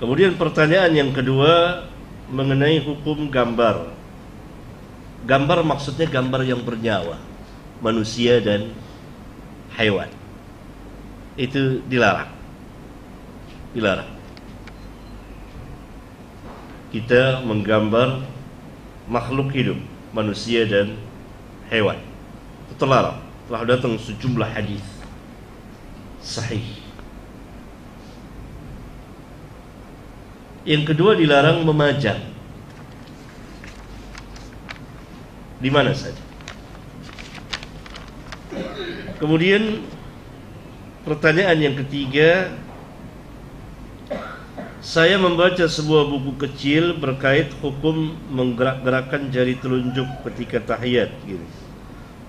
Kemudian pertanyaan yang kedua mengenai hukum gambar. Gambar maksudnya gambar yang bernyawa, manusia dan hewan. Itu dilarang. Dilarang. Kita menggambar makhluk hidup, manusia dan hewan. Itu terlarang. Telah datang sejumlah hadis sahih. Yang kedua dilarang memajang di mana saja. Kemudian pertanyaan yang ketiga, saya membaca sebuah buku kecil berkait hukum menggerak-gerakkan jari telunjuk ketika tahiyat gitu.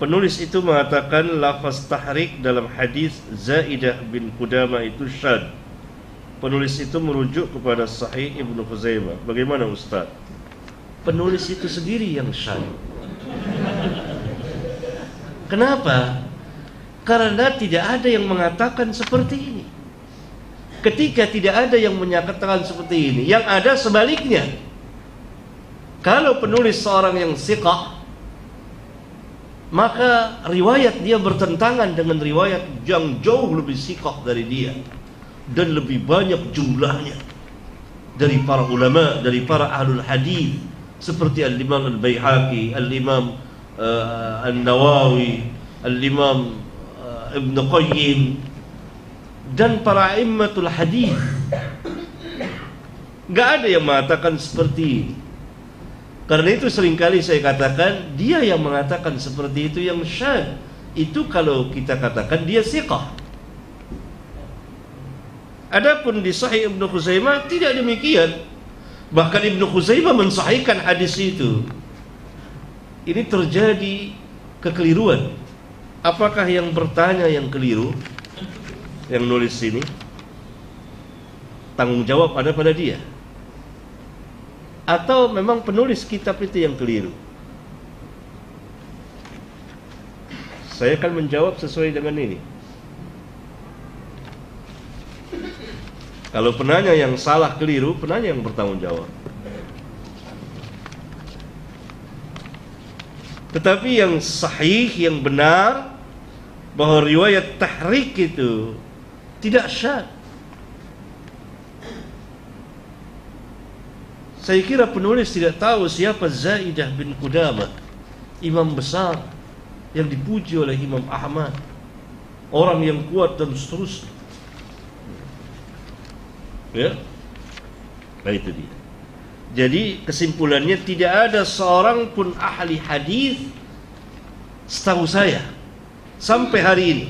Penulis itu mengatakan lafaz tahrik dalam hadis Zaidah bin Qudamah itu syadz. Penulis itu merujuk kepada Sahih Ibnu Khuzaimah. Bagaimana Ustaz? Penulis itu sendiri yang syadz. Kenapa? Karena tidak ada yang mengatakan seperti ini. Ketika tidak ada yang menyatakan seperti ini, yang ada sebaliknya. Kalau penulis seorang yang siqah, maka riwayat dia bertentangan dengan riwayat yang jauh lebih siqah dari dia dan lebih banyak jumlahnya dari para ulama, dari para ahlul hadis seperti Al-Imam Al-Baihaqi, Al-Imam An-Nawawi, Al-Imam Ibn Qayyim dan para a'immatul hadis. Enggak ada yang mengatakan seperti ini. Karena itu seringkali saya katakan dia yang mengatakan seperti itu yang syadz. Itu kalau kita katakan dia siqah. Adapun di Sahih Ibnu Khuzaimah tidak demikian. Bahkan Ibnu Khuzaimah mensahihkan hadis itu. Ini terjadi kekeliruan. Apakah yang bertanya yang keliru? Yang nulis ini tanggung jawab ada pada dia, atau memang penulis kitab itu yang keliru? Saya akan menjawab sesuai dengan ini. Kalau penanya yang salah keliru, penanya yang bertanggung jawab. Tetapi yang sahih, yang benar, bahwa riwayat tahrik itu tidak syadz. Saya kira penulis tidak tahu siapa Zaidah bin Qudamah, imam besar yang dipuji oleh Imam Ahmad, orang yang kuat dan seterusnya. Ya, nah itu dia. Jadi kesimpulannya tidak ada seorang pun ahli hadis setahu saya sampai hari ini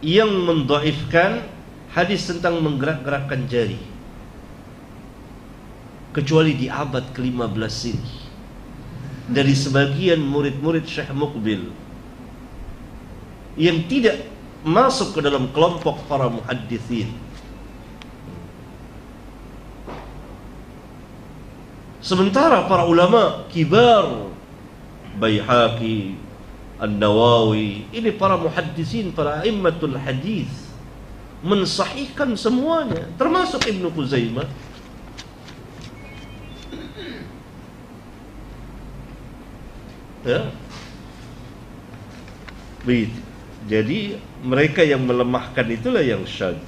yang mendhaifkan hadis tentang menggerak-gerakkan jari, kecuali di abad ke-15 ini dari sebagian murid-murid Syekh Muqbil yang tidak masuk ke dalam kelompok para muhadditsin. Sementara para ulama kibar, Baihaqi, An-Nawawi, ini para muhadditsin, para a'immatul hadis, mensahihkan semuanya, termasuk Ibnu Khuzaimah. Ya, begitu. Jadi mereka yang melemahkan itulah yang syadz.